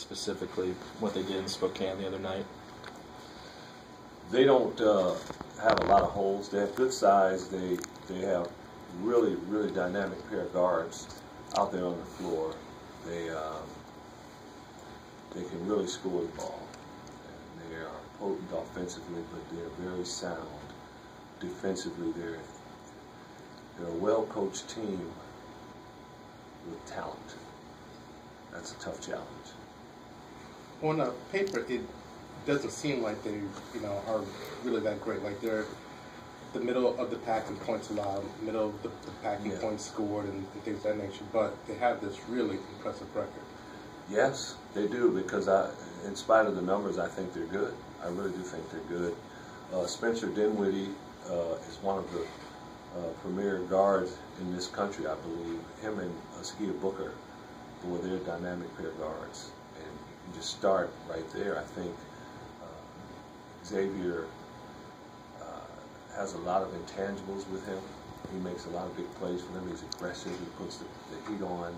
specifically what they did in Spokane the other night? They don't have a lot of holes. They have good size. They have really dynamic pair of guards out there on the floor. They can really score the ball. And they are potent offensively, but they're very sound defensively. They're a well-coached team with talent. That's a tough challenge. On paper, it doesn't seem like they, are really that great. Like they're the middle of the pack in points allowed, middle of the pack in points scored, and things of that nature. But they have this really impressive record. Yes, they do, because in spite of the numbers, I think they're good. I really do think they're good. Spencer Dinwiddie is one of the premier guards in this country, I believe. Him and Skia Booker were their dynamic pair of guards. And you just start right there. I think Xavier has a lot of intangibles with him. He makes a lot of big plays for them. He's aggressive. He puts the heat on.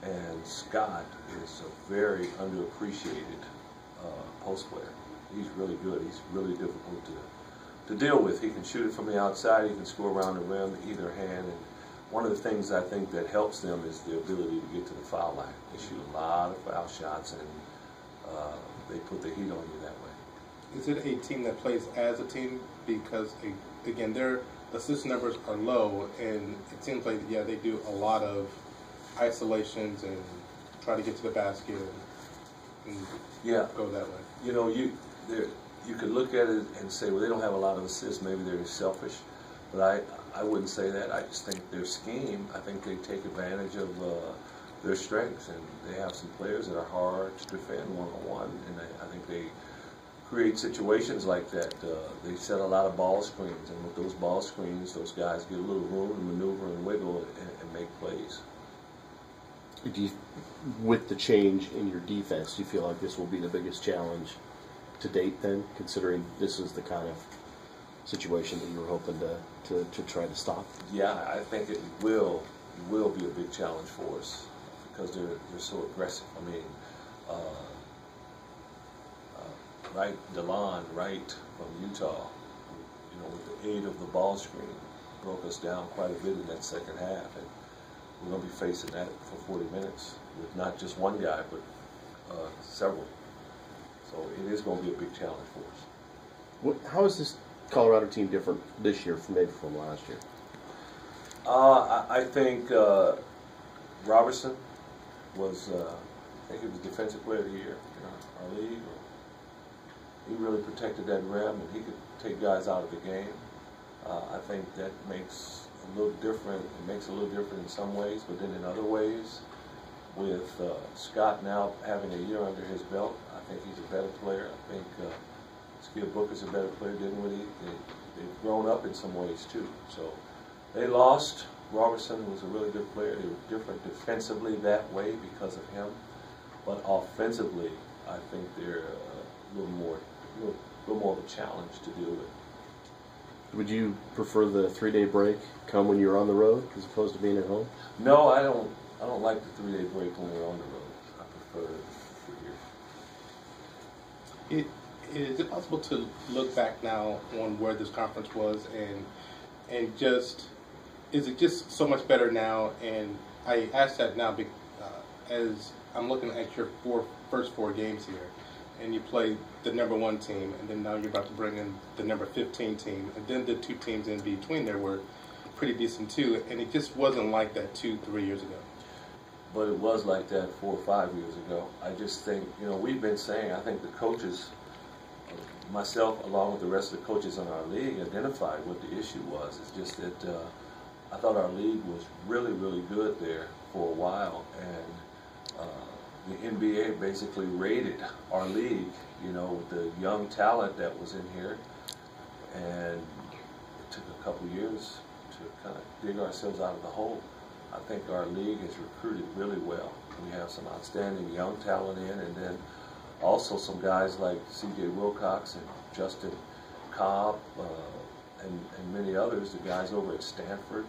And Scott is a very underappreciated post player. He's really good. He's really difficult to deal with. He can shoot it from the outside. He can score around the rim either hand. And one of the things I think that helps them is the ability to get to the foul line. They shoot a lot of foul shots, and they put the heat on you that way. Is it a team that plays as a team? Because, again, their assist numbers are low, and it seems like, they do a lot of isolations and try to get to the basket and go that way. You could look at it and say, well, they don't have a lot of assists. Maybe they're selfish. But I wouldn't say that. I just think their scheme, I think they take advantage of their strengths. And they have some players that are hard to defend one-on-one. And I think they create situations like that. They set a lot of ball screens. And with those ball screens, those guys get a little room to maneuver and wiggle and make plays. With the change in your defense, do you feel like this will be the biggest challenge to date then, considering this is the kind of situation that you were hoping to try to stop? Yeah, I think it will be a big challenge for us because they're so aggressive. I mean, DeLon, from Utah, with the aid of the ball screen, broke us down quite a bit in that second half. And we're going to be facing that for 40 minutes with not just one guy, but several. So it is going to be a big challenge for us. How is this Colorado team different this year from maybe from last year? I think Robertson was, I think he was Defensive Player of the Year in our league. He really protected that rim, and he could take guys out of the game. I think that makes a little different. It makes it a little different in some ways, but then in other ways, with Scott now having a year under his belt, I think he's a better player. I think Skia Booker's a better player, Dinwiddie. They've grown up in some ways too. So they lost. Robertson was a really good player. They were different defensively that way because of him, but offensively, I think they're a little more of a challenge to deal with. Would you prefer the 3-day break come when you're on the road as opposed to being at home? No, I don't like the 3-day break when we're on the road. I prefer it for here. Is it possible to look back now on where this conference was and just, is it just so much better now? And I ask that now as I'm looking at your first four games here, and you play the #1 team, and then now you're about to bring in the #15 team, and then the two teams in between there were pretty decent too, and it just wasn't like that 2-3 years ago. But it was like that 4 or 5 years ago. I just think, we've been saying, I think the coaches, myself along with the rest of the coaches in our league, identified what the issue was. It's just that I thought our league was really, really good there for a while, and the NBA basically raided our league, with the young talent that was in here, and it took a couple years to kind of dig ourselves out of the hole. I think our league has recruited really well. We have some outstanding young talent in, and then also some guys like C.J. Wilcox and Justin Cobb and many others, the guys over at Stanford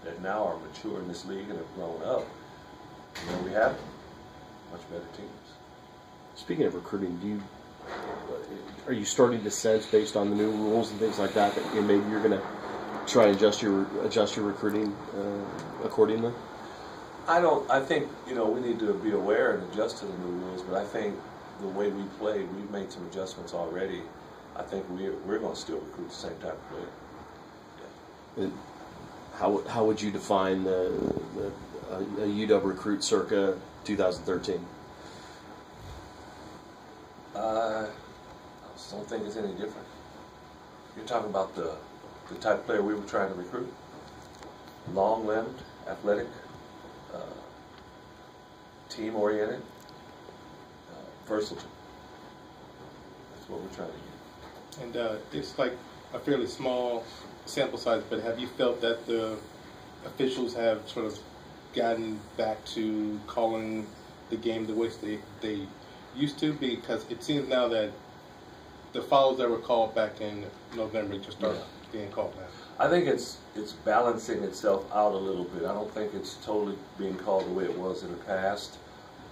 that now are mature in this league and have grown up. And there we have it. much better teams. Speaking of recruiting, are you starting to sense, based on the new rules and things like that, that maybe you're going to try and adjust your recruiting accordingly? I think we need to be aware and adjust to the new rules, but I think the way we play, we've made some adjustments already. I think we're going to still recruit the same type of player. Yeah. How would you define a UW recruit circa 2013? I just don't think it's any different. You're talking about the type of player we were trying to recruit. Long-limbed, athletic, team-oriented, versatile. That's what we're trying to get. And it's like a fairly small sample size, but have you felt that the officials have sort of gotten back to calling the game the way they used to? Because it seems now that the fouls that were called back in November just start being called now. I think it's balancing itself out a little bit. I don't think it's totally being called the way it was in the past,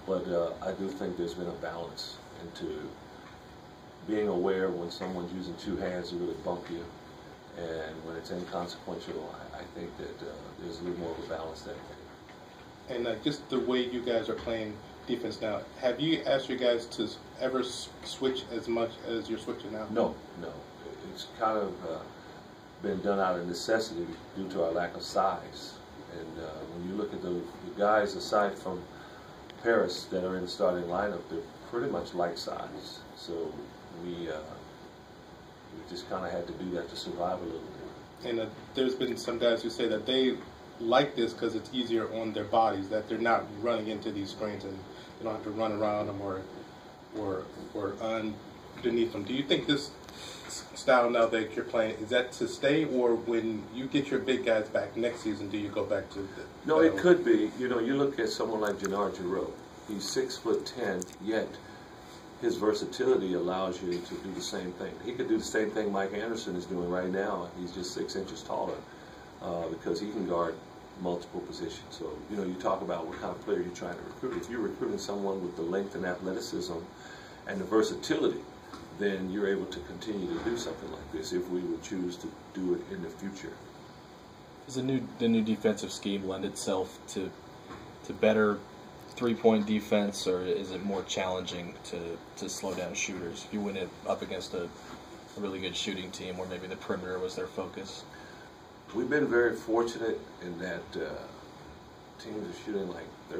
but I do think there's been a balance into being aware when someone's using two hands to really bump you, and when it's inconsequential. I think that there's a little more of a balance there. And just the way you guys are playing defense now, have you asked your guys to ever switch as much as you're switching now? No. It's kind of been done out of necessity due to our lack of size. And when you look at the guys, aside from Paris, that are in the starting lineup, they're pretty much like size. So we just kind of had to do that to survive a little bit. And there's been some guys who say that they like this because it's easier on their bodies, that they're not running into these screens and they don't have to run around them or underneath them. Do you think this style now that you're playing, is that to stay, or when you get your big guys back next season, do you go back to the... No, it could be. You look at someone like Jannard Giroux. He's 6'10", yet his versatility allows you to do the same thing. He could do the same thing Mike Anderson is doing right now. He's just 6 inches taller because he can guard multiple positions. So, you talk about what kind of player you're trying to recruit. If you're recruiting someone with the length and athleticism and the versatility, then you're able to continue to do something like this if we would choose to do it in the future. Does the new defensive scheme lend itself to better three-point defense, or is it more challenging to slow down shooters? If you went up against a really good shooting team where maybe the perimeter was their focus. We've been very fortunate in that teams are shooting like 13%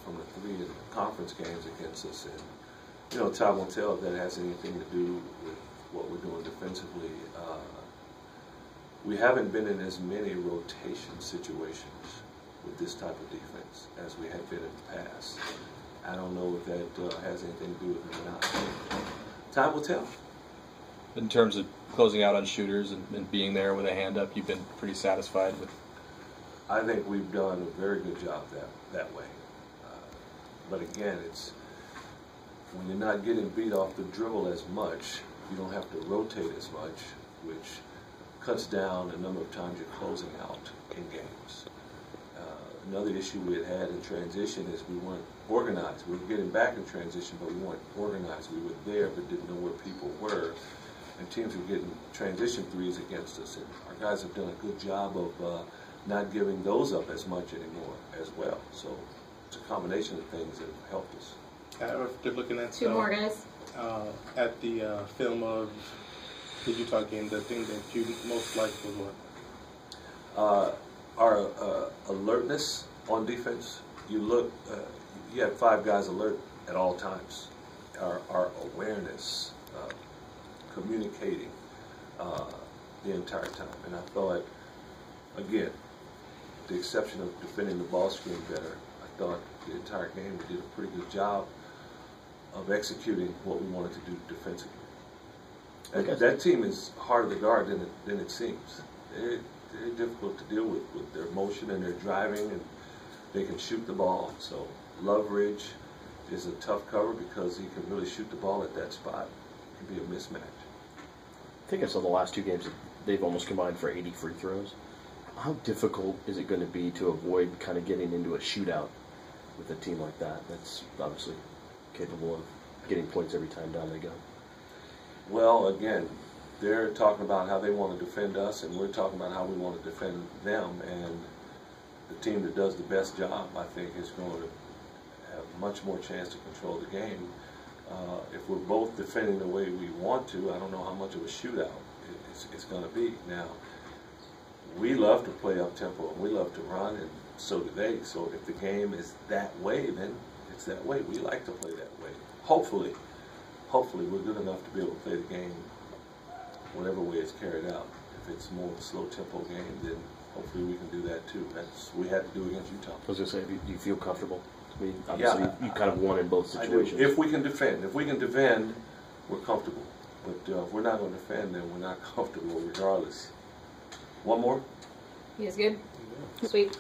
from the three in the conference games against us, and time will tell if that has anything to do with what we're doing defensively. We haven't been in as many rotation situations with this type of defense as we have been in the past. I don't know if that has anything to do with it or not. Time will tell. In terms of closing out on shooters and being there with a hand up, you've been pretty satisfied with? I think we've done a very good job that way. But again, it's when you're not getting beat off the dribble as much, you don't have to rotate as much, which cuts down the number of times you're closing out in games. Another issue we had in transition is we weren't organized. We were getting back in transition, but we weren't organized. We were there, but didn't know where people were. And teams were getting transition threes against us. And our guys have done a good job of not giving those up as much anymore as well. So it's a combination of things that have helped us. After looking at two more guys at the film of the Utah game, the thing that you most liked was what? Our alertness on defense. You have 5 guys alert at all times. Our awareness, communicating the entire time. And I thought, again, with the exception of defending the ball screen better, I thought the entire game we did a pretty good job of executing what we wanted to do defensively. That team is harder to guard than it seems. They're difficult to deal with their motion and their driving, and they can shoot the ball. So Loveridge is a tough cover because he can really shoot the ball at that spot. It can be a mismatch. I think I saw the last 2 games, they've almost combined for 80 free throws. How difficult is it going to be to avoid kind of getting into a shootout with a team like that that's obviously capable of getting points every time down they go? Well, again, they're talking about how they want to defend us, and we're talking about how we want to defend them. And the team that does the best job, I think, is going to have much more chance to control the game. If we're both defending the way we want to, I don't know how much of a shootout it's going to be. Now, we love to play up tempo, and we love to run, and so do they. So if the game is that way, then it's that way. We like to play that way. Hopefully we're good enough to be able to play the game whatever way it's carried out. If it's more of a slow tempo game, then hopefully we can do that too. That's we had to do against Utah. I was going to say, do you feel comfortable? I mean, obviously you kind of won in both I do. situations. If we can defend, we're comfortable. But if we're not going to defend, then we're not comfortable regardless. One more? You guys good? Sweet.